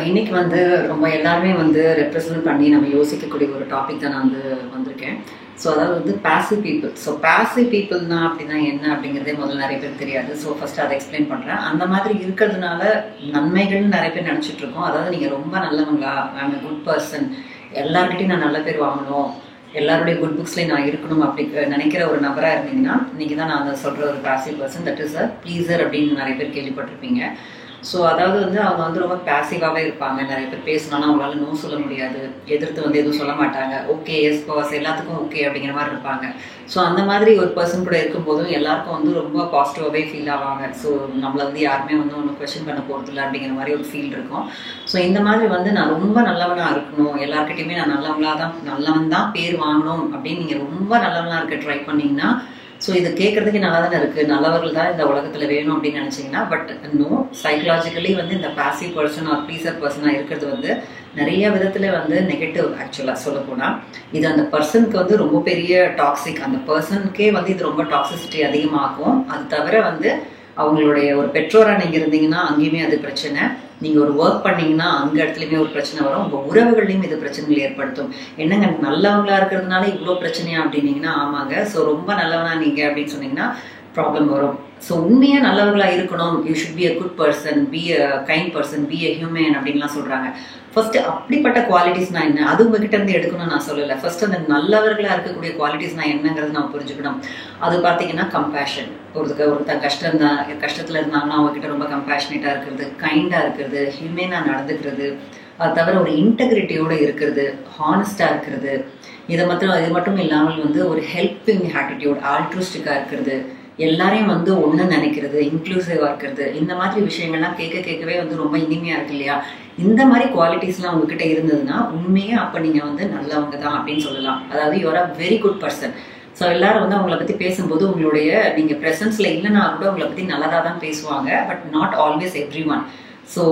இன்னைக்கு வந்து ரொம்ப எல்லாருமே வந்து ரெப்ரசன்ட் பண்ணி நம்ம யோசிக்கக்கூடிய ஒரு டாபிக் தான் நான் வந்திருக்கேன். ஸோ அதாவது வந்து பாசிவ் பீப்புள். ஸோ பாசிவ் பீப்புள்னா அப்படின்னா என்ன அப்படிங்கிறதே முதல்ல நிறைய பேர் தெரியாது. ஸோ ஃபர்ஸ்ட் அதை எக்ஸ்பிளைன் பண்ணுறேன். அந்த மாதிரி இருக்கிறதுனால நன்மைகள்னு நிறைய பேர் நினச்சிட்டு இருக்கோம். அதாவது நீங்கள் ரொம்ப நல்லவங்களா, ஐம் குட் பர்சன், எல்லார்கிட்டையும் நான் நல்ல பேர் வாங்கணும், எல்லாருடைய குட் புக்ஸ்லேயும் நான் இருக்கணும் அப்படி நினைக்கிற ஒரு நபராக இருந்தீங்கன்னா நீங்கள் தான் நான் சொல்கிற ஒரு passive person. That is a pleaser அப்படின்னு நிறைய பேர் கேள்விப்பட்டிருப்பீங்க. ஸோ அதாவது வந்து அவங்க வந்து ரொம்ப பேசிவாகவே இருப்பாங்க. நிறைய பேர் பேசணும்னா அவங்களால நோ சொல்ல முடியாது, எதிர்த்து வந்து எதுவும் சொல்ல மாட்டாங்க, ஓகே எஸ் பாஸ் எல்லாத்துக்கும் ஓகே அப்படிங்கிற மாதிரி இருப்பாங்க. ஸோ அந்த மாதிரி ஒரு பர்சன் கூட இருக்கும்போதும் எல்லாருக்கும் வந்து ரொம்ப பாசிட்டிவாகவே ஃபீல் ஆவாங்க. ஸோ நம்மளை வந்து யாருமே வந்து ஒன்றும் கொஸ்டின் பண்ண போகிறதில்ல அப்படிங்கிற மாதிரி ஒரு ஃபீல் இருக்கும். ஸோ இந்த மாதிரி வந்து நான் ரொம்ப நல்லவனாக இருக்கணும், எல்லாருக்கிட்டையுமே நான் நல்லவன் தான் பேர் வாங்கணும் அப்படின்னு நீங்கள் ரொம்ப நல்லவனாக இருக்க ட்ரை பண்ணிங்கன்னா, ஸோ இது கேட்கறதுக்கு நல்லா தானே இருக்குது, நல்லவர்கள் தான் இந்த உலகத்தில் வேணும் அப்படின்னு நினச்சிங்கன்னா, பட் நோ, சைக்கலாஜிக்கலி வந்து இந்த பாசிவ் பர்சன் ஆர் ப்ளீசர் பர்சனாக இருக்கிறது வந்து நிறைய விதத்தில் வந்து நெகட்டிவ். ஆக்சுவலாக சொல்ல போனால் இது அந்த பர்சனுக்கு வந்து ரொம்ப பெரிய டாக்ஸிக், அந்த பர்சனுக்கே வந்து இது ரொம்ப டாக்ஸிசிட்டி அதிகமாகும். அது தவிர வந்து அவங்களுடைய ஒரு பெற்றோராக நீங்கள் இருந்தீங்கன்னா அங்கேயுமே அது பிரச்சனை, நீங்கள் ஒரு ஒர்க் பண்ணீங்கன்னா அங்கே இடத்துலையுமே ஒரு பிரச்சனை வரும், உங்கள் உறவுகள்லையும் இது பிரச்சனைகள் ஏற்படுத்தும். என்னங்க நல்லவங்களா இருக்கிறதுனால இவ்வளோ பிரச்சனையா அப்படின்னீங்கன்னா ஆமாங்க. ஸோ ரொம்ப நல்லவனா நீங்கள் அப்படின்னு சொன்னீங்கன்னா ப்ராப்ளம் வரும். ஸோ உண்மையாக நல்லவர்களாக இருக்கணும், you should be a good person, be a kind person, be a human அப்படின்லாம் சொல்கிறாங்க. ஃபர்ஸ்ட் அப்படிப்பட்ட குவாலிட்டிஸ்னா என்ன, அது உங்ககிட்ட இருந்து எடுக்கணும்னு நான் சொல்லலை. ஃபர்ஸ்ட் அந்த நல்லவர்களாக இருக்கக்கூடிய குவாலிட்டிஸ்னா என்னங்கிறது நான் புரிஞ்சுக்கணும். அது பார்த்தீங்கன்னா கம்பேஷன், ஒருத்தர் கஷ்டத்தில் இருந்தாங்கன்னா அவங்ககிட்ட ரொம்ப கம்பேஷனேட்டாக இருக்கிறது, கைண்டாக இருக்கிறது, ஹியூமனாக நடந்துக்கிறது, அது தவிர ஒரு இன்டெகிரிட்டியோடு இருக்கிறது, ஹானஸ்டாக இருக்கிறது, இது மட்டும் இல்லாமல் வந்து ஒரு ஹெல்பிங் ஆட்டிடியூட், ஆல்ட்ருஸ்டிக்காக இருக்கிறது, எல்லாரையும் வந்து ஒன்று நினைக்கிறது, இன்க்ளூசிவாக இருக்கிறது, இந்த மாதிரி விஷயங்கள்லாம் கேட்கவே வந்து ரொம்ப இனிமையாக இருக்கு இல்லையா. இந்த மாதிரி குவாலிட்டிஸ்லாம் உங்ககிட்ட இருந்ததுன்னா உண்மையாக அப்போ நீங்கள் வந்து நல்லவங்க தான் அப்படின்னு சொல்லலாம். அதாவது you're a very good person. So எல்லாரும் வந்து அவங்கள பற்றி பேசும்போது உங்களுடைய நீங்கள் ப்ரெசன்ஸில் இல்லைன்னா கூட உங்களை பற்றி நல்லதாக தான் பேசுவாங்க, but not always every one. So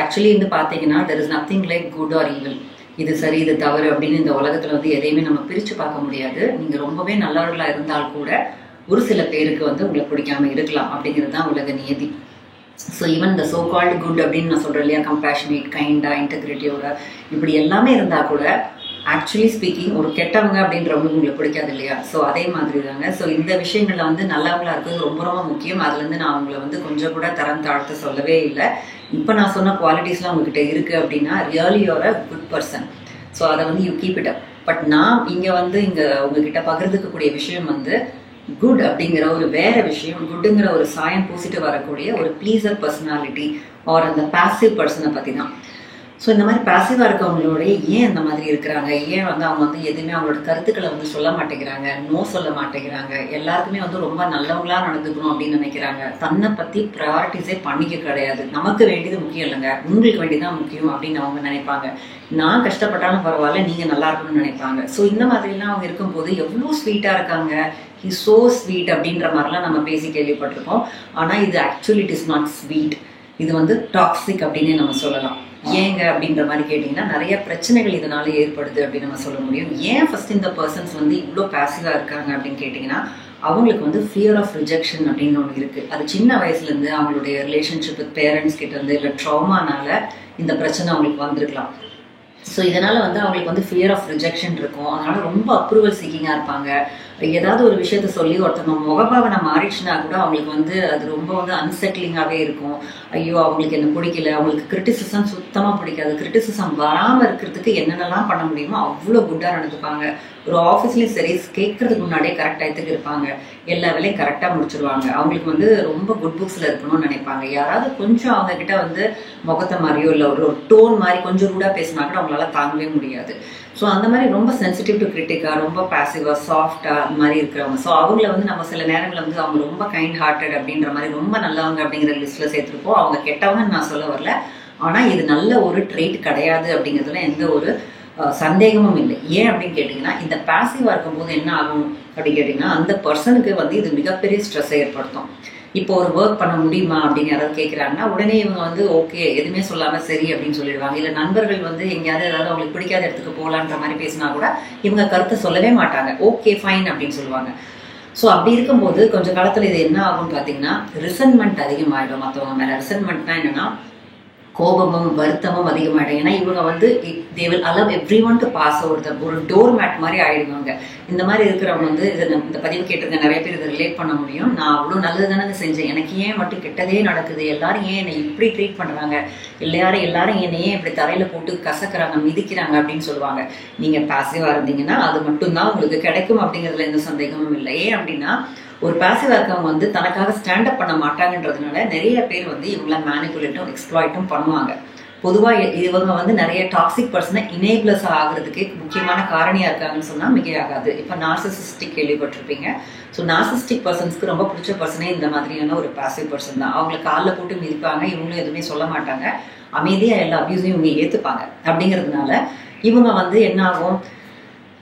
actually வந்து பார்த்தீங்கன்னா there is nothing like good or evil, இது சரி இது தவறு அப்படின்னு இந்த உலகத்தில் வந்து எதையுமே நம்ம பிரித்து பார்க்க முடியாது. நீங்கள் ரொம்பவே நல்லவர்களாக இருந்தால் கூட ஒரு சில பேருக்கு வந்து உங்களை பிடிக்காம இருக்கலாம், அப்படிங்கிறது தான் உலக நியதி. ஸோ ஈவன் இந்த சோ கால்டு குட் அப்படின்னு நான் சொல்கிறேன் இல்லையா, கம்பேஷனேட், கைண்டாக, இன்டெகிரிட்டியோட இப்படி எல்லாமே இருந்தால் கூட ஆக்சுவலி ஸ்பீக்கிங் ஒரு கெட்டவங்க அப்படின்றவங்க உங்களுக்கு பிடிக்காது இல்லையா. ஸோ அதே மாதிரி தாங்க. ஸோ இந்த விஷயங்களில் வந்து நல்லவங்களா இருக்கிறது ரொம்ப ரொம்ப முக்கியம். அதுலேருந்து நான் அவங்கள வந்து கொஞ்சம் கூட தரம் தாழ்த்து சொல்லவே இல்லை. இப்போ நான் சொன்ன குவாலிட்டிஸ்லாம் உங்ககிட்ட இருக்குது அப்படின்னா really you're a good person. So அதை வந்து you keep it up. But நான் இங்கே உங்ககிட்ட பகிர்ந்துக்கக்கூடிய விஷயம் வந்து குட் அப்படிங்கிற ஒரு வேற விஷயம், குட்டுங்கிற ஒரு சாயம் பூசிட்டு வரக்கூடிய ஒரு ப்ளீசர் பர்சனாலிட்டி ஆர் அந்த பாசிவ் பர்சனை பற்றி தான். ஸோ இந்த மாதிரி பாசிவாக இருக்கவங்களோட ஏன் இந்த மாதிரி இருக்கிறாங்க, ஏன் வந்து அவங்க வந்து எதுவுமே அவங்களோட கருத்துக்களை வந்து சொல்ல மாட்டேங்கிறாங்க, நோ சொல்ல மாட்டேங்கிறாங்க, எல்லாருக்குமே வந்து ரொம்ப நல்லவங்களா நடந்துக்கணும் அப்படின்னு நினைக்கிறாங்க, தன்னை பற்றி ப்ரையாரிட்டிஸே பண்ணிக்க கிடையாது, நமக்கு வேண்டியது முக்கியம் இல்லைங்க, உங்களுக்கு வேண்டியதான் முக்கியம் அப்படின்னு அவங்க நினைப்பாங்க. நான் கஷ்டப்பட்டாலும் பரவாயில்ல, நீங்கள் நல்லா இருக்கணும்னு நினைப்பாங்க. ஸோ இந்த மாதிரிலாம் அவங்க இருக்கும்போது எவ்வளோ ஸ்வீட்டாக இருக்காங்க, ஹி ஸோ ஸ்வீட் அப்படின்ற மாதிரிலாம் நம்ம பேசி கேள்விப்பட்டிருக்கோம். ஆனால் இது actually it is not sweet, இது வந்து டாக்ஸிக் அப்படின்னே நம்ம சொல்லலாம். ஏங்க அப்படின்ற மாதிரி கேட்டிங்கன்னா நிறைய பிரச்சனைகள் இதனால ஏற்படுது அப்படின்னு நம்ம சொல்ல முடியும். ஏன் ஃபர்ஸ்ட் இந்த பர்சன்ஸ் வந்து இவ்வளோ பாசிவாக இருக்காங்க அப்படின்னு கேட்டிங்கன்னா அவங்களுக்கு வந்து ஃபியர் ஆஃப் ரிஜெக்ஷன் அப்படின்னு ஒன்று இருக்குது. அது சின்ன வயசுலேருந்து அவங்களுடைய ரிலேஷன்ஷிப் வித் பேரண்ட்ஸ் கிட்டேருந்து இல்லை ட்ராமானால இந்த பிரச்சனை அவங்களுக்கு வந்திருக்கலாம். ஸோ இதனால் வந்து அவங்களுக்கு வந்து ஃபியர் ஆஃப் ரிஜெக்ஷன் இருக்கும். அதனால் ரொம்ப அப்ரூவல் சீக்கிங்காக இருப்பாங்க. ஏதாவது ஒரு விஷயத்த சொல்லி ஒருத்தவங்க முகபாவனை மாறிடுச்சுன்னா கூட அவங்களுக்கு வந்து அது ரொம்ப வந்து அன்செட்டிலிங்காகவே இருக்கும். ஐயோ அவங்களுக்கு என்ன பிடிக்கல, அவங்களுக்கு கிரிட்டிசிசம் சுத்தமாக பிடிக்காது. கிரிட்டிசிசம் வராமல் இருக்கிறதுக்கு என்னென்னலாம் பண்ண முடியுமோ அவ்வளோ குட்டாக நடந்துப்பாங்க. ஒரு ஆஃபீஸ்லேயும் சரி, கேட்கறதுக்கு முன்னாடியே கரெக்ட் டயத்துக்கு இருப்பாங்க, எல்லா வேலையும் கரெக்டாக முடிச்சிருவாங்க. அவங்களுக்கு வந்து ரொம்ப குட் புக்ஸில் இருக்கணும்னு நினைப்பாங்க. யாராவது கொஞ்சம் அவங்கக்கிட்ட வந்து முகத்தை மாதிரியோ இல்லை ஒரு டோன் மாதிரி கொஞ்சம் ரூடாக பேசினா கூட அவங்களால தாங்கவே முடியாது. ஸோ அந்த மாதிரி ரொம்ப சென்சிட்டிவ் டு கிரிட்டிக்காக, ரொம்ப பாசிவாக, சாஃப்டாக அந்த மாதிரி இருக்கிறவங்க. ஸோ அவங்கள வந்து நம்ம சில நேரங்களில் வந்து அவங்க ரொம்ப கைண்ட் ஹார்ட்டட் அப்படின்ற மாதிரி ரொம்ப நல்லவங்க அப்படிங்கிற லிஸ்ட்டில் சேர்த்துருப்போம். அவங்க கெட்டவங்கன்னு நான் சொல்ல வரல, ஆனால் இது நல்ல ஒரு ட்ரெயிட் கிடையாது அப்படிங்கிறதுல எந்த ஒரு சந்தேகமும் இல்லை. ஏன் அப்படின்னு கேட்டிங்கன்னா இந்த பாசிவாக இருக்கும்போது என்ன ஆகும் அப்படின்னு கேட்டிங்கன்னா அந்த பர்சனுக்கு வந்து இது மிகப்பெரிய ஸ்ட்ரெஸ்ஸை ஏற்படுத்தும். இப்போ ஒரு ஒர்க் பண்ண முடியுமா அப்படின்னு யாராவது கேட்குறாங்கன்னா உடனே இவங்க வந்து ஓகே எதுவுமே சொல்லாமல் சரி அப்படின்னு சொல்லிடுவாங்க. இல்லை நண்பர்கள் வந்து எங்கேயாவது ஏதாவது அவங்களுக்கு பிடிக்காத இடத்துக்கு போகலான்ற மாதிரி பேசினா கூட இவங்க கருத்தை சொல்லவே மாட்டாங்க, ஓகே ஃபைன் அப்படின்னு சொல்லுவாங்க. ஸோ அப்படி இருக்கும்போது கொஞ்சம் காலத்தில் இது என்ன ஆகும்னு பார்த்தீங்கன்னா ரிசன்மெண்ட் அதிகமாகிடும் மற்றவங்க மேலே. ரிசன்மெண்ட்னா என்னன்னா கோபமும் வருத்தமும் அதிகமாயிடும். ஏன்னா இவங்க வந்து they will allow everyone to pass over them. ஒரு டோர் மேட் மாதிரி ஆயிடுவாங்க. இந்த மாதிரி இருக்கிறவங்க வந்து இந்த பதிவு கேட்டிருக்க நிறைய பேர் இதை ரிலேட் பண்ண முடியும். நான் அவ்வளோ நல்லது தானே செஞ்சேன், எனக்கு ஏன் மட்டும் கெட்டதே நடக்குது, எல்லாரும் ஏன் என்னை இப்படி ட்ரீட் பண்ணுறாங்க, எல்லாரும் என்னை ஏன் இப்படி தரையில் போட்டு கசக்குறாங்க மிதிக்கிறாங்க அப்படின்னு சொல்லுவாங்க. நீங்கள் பாசிவாக இருந்தீங்கன்னா அது மட்டும்தான் உங்களுக்கு கிடைக்கும் அப்படிங்கிறதுல எந்த சந்தேகமும் இல்லை. ஏன் அப்படின்னா ஒரு பாசிவ் இருக்கவங்க வந்து தனக்காக ஸ்டாண்ட் அப் பண்ண மாட்டாங்கன்றதுனால நிறைய பேர் வந்து இவங்கள மேனிபுலேட்டும் எக்ஸ்ப்ளாய்ட்டும் பண்ணுவாங்க. பொதுவாக இவங்க வந்து நிறைய டாக்ஸிக் பர்சனை இனேபிளஸ் ஆகுறதுக்கு முக்கியமான காரணியாக இருக்காங்கன்னு சொன்னால் மிகையாகாது. இப்போ நார்சிசிஸ்டிக் கேள்விப்பட்டிருப்பீங்க. ஸோ நார்சிஸ்டிக் பர்சன்ஸ்க்கு ரொம்ப பிடிச்ச பர்சனே இந்த மாதிரியான ஒரு பாசிவ் பர்சன் தான். அவங்களை காலில் போட்டு மிதிப்பாங்க, இவங்களும் எதுவுமே சொல்ல மாட்டாங்க, அமைதியாக எல்லா அபியூஸையும் இவங்க ஏற்றுப்பாங்க. அப்படிங்கிறதுனால இவங்க வந்து என்ன ஆகும்,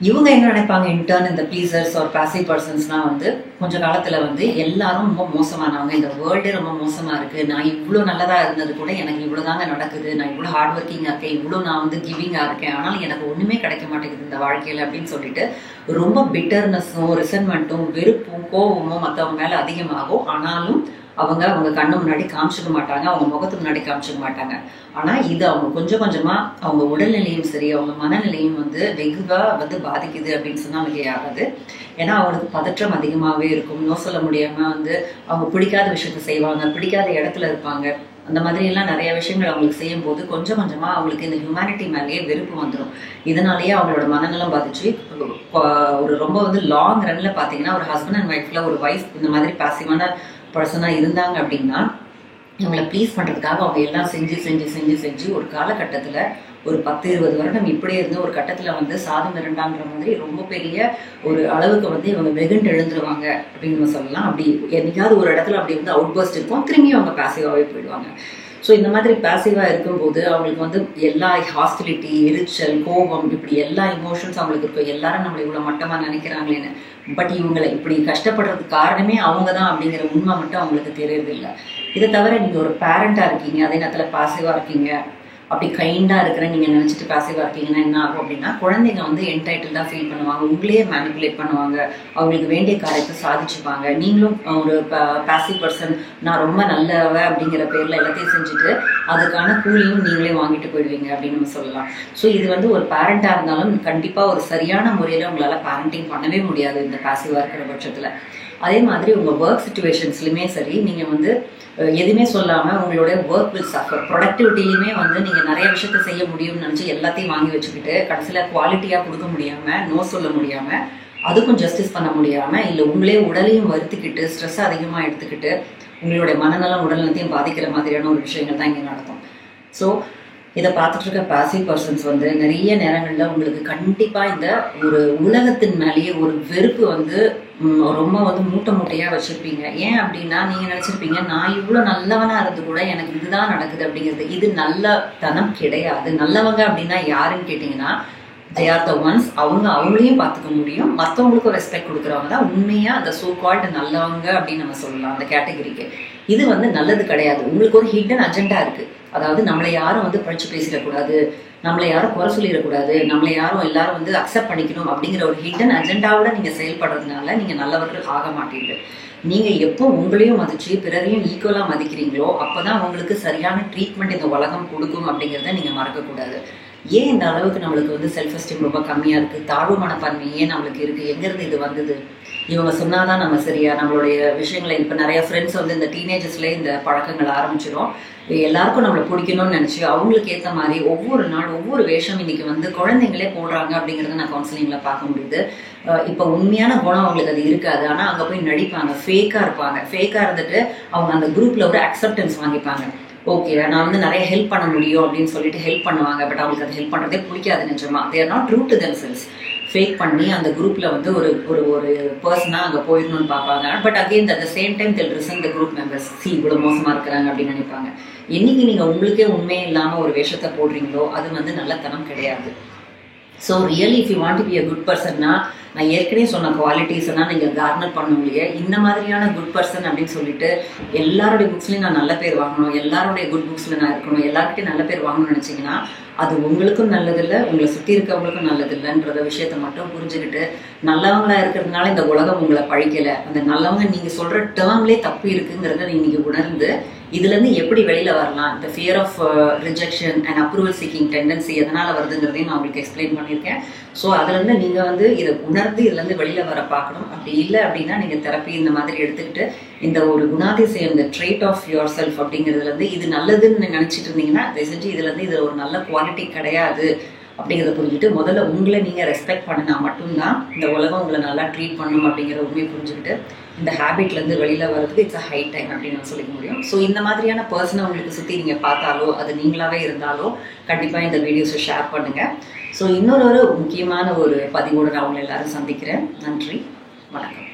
இவங்க என்ன நினைப்பாங்க இன்டர்ன் இந்த ப்ளீசர்ஸ் ஒரு பாசிவ் பர்சன்ஸ்லாம் வந்து கொஞ்ச காலத்தில் வந்து எல்லாரும் ரொம்ப மோசமானவங்க, இந்த வேர்ல்டே ரொம்ப மோசமாக இருக்குது, நான் இவ்வளோ நல்லதாக இருந்தது கூட எனக்கு இவ்வளோ தாங்க நடக்குது, நான் இவ்வளோ ஹார்ட் ஒர்க்கிங்காக இருக்கேன், இவ்வளோ நான் வந்து கிவிங்காக இருக்கேன், ஆனால் எனக்கு ஒன்றுமே கிடைக்க மாட்டேங்குது இந்த வாழ்க்கையில் அப்படின்னு சொல்லிட்டு ரொம்ப பிட்டர்னஸும் ரிசன்மெண்ட்டும் வெறுப்பும் கோபமும் மற்றவங்க மேலே அதிகமாகும். ஆனாலும் அவங்க கண்ணு முன்னாடி காமிச்சிக்க மாட்டாங்க, அவங்க முகத்துக்கு முன்னாடி காமிச்சிக்க மாட்டாங்க. ஆனால் இது அவங்க கொஞ்சம் கொஞ்சமாக அவங்க உடல்நிலையும் சரி அவங்க மனநிலையும் வந்து வெகுவாக வந்து பாதிக்குது அப்படின்னு சொன்னால் மிகையாகாது. ஏன்னா அவங்களுக்கு பதற்றம் அதிகமாகவே இருக்கும், நோ சொல்ல முடியாமல் வந்து அவங்க பிடிக்காத விஷயத்த செய்வாங்க, பிடிக்காத இடத்துல இருப்பாங்க. அந்த மாதிரியெல்லாம் நிறைய விஷயங்கள் அவங்களுக்கு செய்யும் போது கொஞ்சம் கொஞ்சமாக அவங்களுக்கு இந்த ஹியூமனிட்டி மேலேயே வெறுப்பு வந்துடும். இதனாலேயே அவங்களோட மனநலம் பாதிச்சு ஒரு ரொம்ப வந்து லாங் ரன்ல பார்த்தீங்கன்னா ஒரு ஹஸ்பண்ட் அண்ட் ஒய்ஃப்ல ஒரு வைஃப் இந்த மாதிரி பாசிவான பர்சனாக இருந்தாங்க அப்படின்னா இவங்களை ப்ளீஸ் பண்ணுறதுக்காக அவங்க எல்லாம் செஞ்சு ஒரு காலகட்டத்தில் ஒரு 10-20 வருடம் இப்படியே இருந்து ஒரு கட்டத்தில் வந்து சாதம் இரண்டாங்கிற மாதிரி ரொம்ப பெரிய ஒரு அளவுக்கு வந்து இவங்க வெகுண்டு எழுந்துருவாங்க அப்படின்னு சொல்லலாம். அப்படி என்னைக்காவது ஒரு இடத்துல அப்படி வந்து அவுட் பர்ஸ்ட் இருக்கும், திரும்பி அவங்க பாசிவாகவே போயிடுவாங்க. ஸோ இந்த மாதிரி பாசிவாக இருக்கும்போது அவங்களுக்கு வந்து எல்லா ஹாஸ்டிலிட்டி, எரிச்சல், கோபம், இப்படி எல்லா இமோஷன்ஸ் அவங்களுக்கு இருக்கும். எல்லாரும் நம்மளை இவ்வளோ மட்டமாக நினைக்கிறாங்களேன்னு. பட் இவங்களை இப்படி கஷ்டப்படுறதுக்கு காரணமே அவங்க தான் அப்படிங்கிற உண்மை மட்டும் அவங்களுக்கு தெரியறதில்லை. இதை தவிர நீங்கள் ஒரு பேரண்டாக இருக்கீங்க, அதே நேரத்தில் பாசிவாக இருக்கீங்க, அப்படி கைண்டாக இருக்கிறேன் நீங்கள் நினச்சிட்டு பாசிவாக இருக்கீங்கன்னா என்ன ஆகும் அப்படின்னா குழந்தைங்க வந்து என்டைட்டில்டாக ஃபீல் பண்ணுவாங்க, உங்களையே மேனிபுலேட் பண்ணுவாங்க, அவங்களுக்கு வேண்டிய காரியத்தை சாதிச்சுப்பாங்க. நீங்களும் ஒரு பாசிவ் பர்சன் நான் ரொம்ப நல்லவ அப்படிங்கிற பேரில் எல்லாத்தையும் செஞ்சுட்டு அதுக்கான கூலியும் நீங்களே வாங்கிட்டு போயிடுவீங்க அப்படின்னு நம்ம சொல்லலாம். ஸோ இது வந்து ஒரு பேரண்டாக இருந்தாலும் கண்டிப்பாக ஒரு சரியான முறையில் உங்களால் பேரண்டிங் பண்ணவே முடியாது இந்த பாசிவாக இருக்கிற பட்சத்தில். அதே மாதிரி உங்கள் ஒர்க் சிச்சுவேஷன்ஸ்லையுமே சரி, நீங்கள் வந்து எதுவுமே சொல்லாமல் உங்களோட ஒர்க் வில் சஃபர். ப்ரொடக்டிவிட்டிலையுமே வந்து நீங்கள் நிறைய விஷயத்த செய்ய முடியும்னு நினச்சி எல்லாத்தையும் வாங்கி வச்சுக்கிட்டு கடைசியில் குவாலிட்டியாக கொடுக்க முடியாமல், நோ சொல்ல முடியாமல், அதுக்கும் ஜஸ்டிஸ் பண்ண முடியாமல், இல்லை உங்களே உடலையும் வருத்திக்கிட்டு ஸ்ட்ரெஸ் அதிகமாக எடுத்துக்கிட்டு உங்களுடைய மனநலம் உடல்நலத்தையும் பாதிக்கிற மாதிரியான ஒரு விஷயங்கள் தான் இங்கே நடக்கும். ஸோ இதை பார்த்துட்டு இருக்க பாசிவ் பர்சன்ஸ் வந்து நிறைய நேரங்களில் உங்களுக்கு கண்டிப்பாக இந்த ஒரு உலகத்தின் மேலேயே ஒரு வெறுப்பு வந்து ரொம்ப வந்து மூட்டையாக வச்சுருப்பீங்க. ஏன் அப்படின்னா நீங்கள் நினச்சிருப்பீங்க நான் இவ்வளோ நல்லவனாக இருந்து கூட எனக்கு இதுதான் நடக்குது அப்படிங்கிறது. இது நல்லத்தனம் கிடையாது. நல்லவங்க அப்படின்னா யாருன்னு கேட்டிங்கன்னா they are the ones, அவங்களையும் பார்த்துக்க முடியும், மற்றவங்களுக்கும் ரெஸ்பெக்ட் கொடுக்குறவங்க தான் உண்மையாக அந்த சோ கால்டு நல்லவங்க அப்படின்னு நம்ம சொல்லலாம் அந்த கேட்டகரிக்கு. இது வந்து நல்லது கிடையாது. உங்களுக்கு ஒரு ஹிடன் அஜெண்டா இருக்குது. அதாவது நம்மளை யாரும் வந்து பழிச்சு பேசிடக்கூடாது, நம்மளை யாரும் குறை சொல்லிடக்கூடாது, நம்மளை யாரும் எல்லாரும் வந்து அக்செப்ட் பண்ணிக்கணும் அப்படிங்கிற ஒரு ஹிடன் அஜெண்டாவோட நீங்கள் செயல்படுறதுனால நீங்கள் நல்லவர்கள் ஆக மாட்டீங்க. நீங்கள் எப்போ உங்களையும் மதிச்சு பிறரையும் ஈக்குவலாக மதிக்கிறீங்களோ அப்போ தான் உங்களுக்கு சரியான ட்ரீட்மெண்ட் இந்த உலகம் கொடுக்கும் அப்படிங்கிறத நீங்கள் மறக்கக்கூடாது. ஏன் இந்த அளவுக்கு நம்மளுக்கு வந்து செல்ஃப் எஸ்டீம் ரொம்ப கம்மியாக இருக்குது, தாழ்வு மனப்பான்மை ஏன் நம்மளுக்கு இருக்குது, எங்கேருந்து இது வந்தது? இவங்க சொன்னாதான் நம்ம சரியா நம்மளுடைய விஷயங்களை. இப்போ நிறைய ஃப்ரெண்ட்ஸ் வந்து இந்த டீனேஜர்ஸ்லேயே இந்த பழக்கங்கள் ஆரம்பிச்சிடும். எல்லாருக்கும் நம்மளை பிடிக்கணும்னு நினச்சி அவங்களுக்கு ஏற்ற மாதிரி ஒவ்வொரு நாள் ஒவ்வொரு வேஷம் இன்னைக்கு வந்து குழந்தைங்களே போடுறாங்க அப்படிங்கிறத நான் கவுன்சிலிங்கில் பார்க்க முடியுது. இப்போ உண்மையான குணம் அவங்களுக்கு அது இருக்காது, ஆனால் அங்கே போய் நடிப்பாங்க, ஃபேக்காக இருப்பாங்க. ஃபேக்காக இருந்துட்டு அவங்க அந்த குரூப்பில் ஒரு அக்செப்டன்ஸ் வாங்கிப்பாங்க. ஓகே நான் வந்து நிறைய ஹெல்ப் பண்ண முடியும் அப்படின்னு சொல்லிட்டு ஹெல்ப் பண்ணுவாங்க. பட் அவங்களுக்கு அது ஹெல்ப் பண்ணுறதே பிடிக்காது. நிஜமா they are not true to themselves. Fake பண்ணி அந்த குரூப்பில் வந்து ஒரு ஒரு ஒரு பர்சனாக அங்கே போயிடணும்னு பார்ப்பாங்க. But again at the same time they'll resent the group members. இவ்வளோ மோசமாக இருக்கிறாங்க அப்படின்னு நினைப்பாங்க. என்னைக்கு நீங்கள் உங்களுக்கே உண்மையே இல்லாமல் ஒரு வேஷத்தை போடுறீங்களோ அது வந்து நல்லத்தனம் கிடையாது. So really if you want to be a good பர்சன்னா நான் ஏற்கனவே சொன்ன குவாலிட்டிஸ்னால் நீங்கள் கார்னர் பண்ணணும் இல்லையா? இந்த மாதிரியான குட் பர்சன் அப்படின்னு சொல்லிட்டு எல்லாருடைய புக்ஸ்லையும் நான் நல்ல பேர் வாங்கணும், எல்லாருடைய குட் புக்ஸில் நான் இருக்கணும், எல்லாருக்கிட்டையும் நல்ல பேர் வாங்கணும்னு நினச்சிங்கன்னா அது உங்களுக்கும் நல்லதில்லை, உங்களை சுற்றி இருக்கவங்களுக்கும் நல்லதில்லைன்றத விஷயத்த மட்டும் புரிஞ்சுக்கிட்டு நல்லவங்களா இருக்கிறதுனால இந்த உலகம் உங்களை பழிக்கலை. அந்த நல்லவங்க நீங்கள் சொல்கிற டேர்ம்லேயே தப்பு இருக்குங்கிறத நீங்கள் உணர்ந்து இதுலேருந்து எப்படி வெளியில் வரலாம், இந்த fear of rejection and approval seeking tendency எதனால் வருதுங்கிறதையும் நான் உங்களுக்கு எக்ஸ்பிளைன் பண்ணியிருக்கேன். ஸோ அதுலேருந்து நீங்கள் வந்து இதை உணர்ந்து இதுலேருந்து வெளியில் வர பார்க்கணும். அப்படி இல்லை அப்படின்னா நீங்கள் தெரப்பி இந்த மாதிரி எடுத்துக்கிட்டு இந்த ஒரு குணாதிசயம், இந்த ட்ரேட் ஆஃப் யுவர் செல்ஃப் அப்படிங்கிறதுலேருந்து இது நல்லதுன்னு நினச்சிட்டு இருந்தீங்கன்னா தயவு செஞ்சு இதுலேருந்து இது ஒரு நல்ல குவாலிட்டி கிடையாது அப்படிங்கிறத புரிஞ்சுட்டு முதல்ல உங்களை நீங்கள் ரெஸ்பெக்ட் பண்ணினா மட்டும்தான் இந்த உலகம் உங்களை நல்லா ட்ரீட் பண்ணணும் அப்படிங்கிற உண்மையை புரிஞ்சுக்கிட்டு இந்த ஹேபிட்லேருந்து வெளியில் வரதுக்கு இட்ஸ் அ ஹை டைம் அப்படின்னு நான் சொல்லிக்க முடியும். ஸோ இந்த மாதிரியான பர்சனை உங்களுக்கு சுற்றி நீங்கள் பார்த்தாலோ அது நீங்களாவே இருந்தாலோ கண்டிப்பாக இந்த வீடியோஸை ஷேர் பண்ணுங்கள். ஸோ இன்னொரு முக்கியமான ஒரு பதிவோடு நான் உங்களை எல்லாரும் சந்திக்கிறேன். நன்றி, வணக்கம்.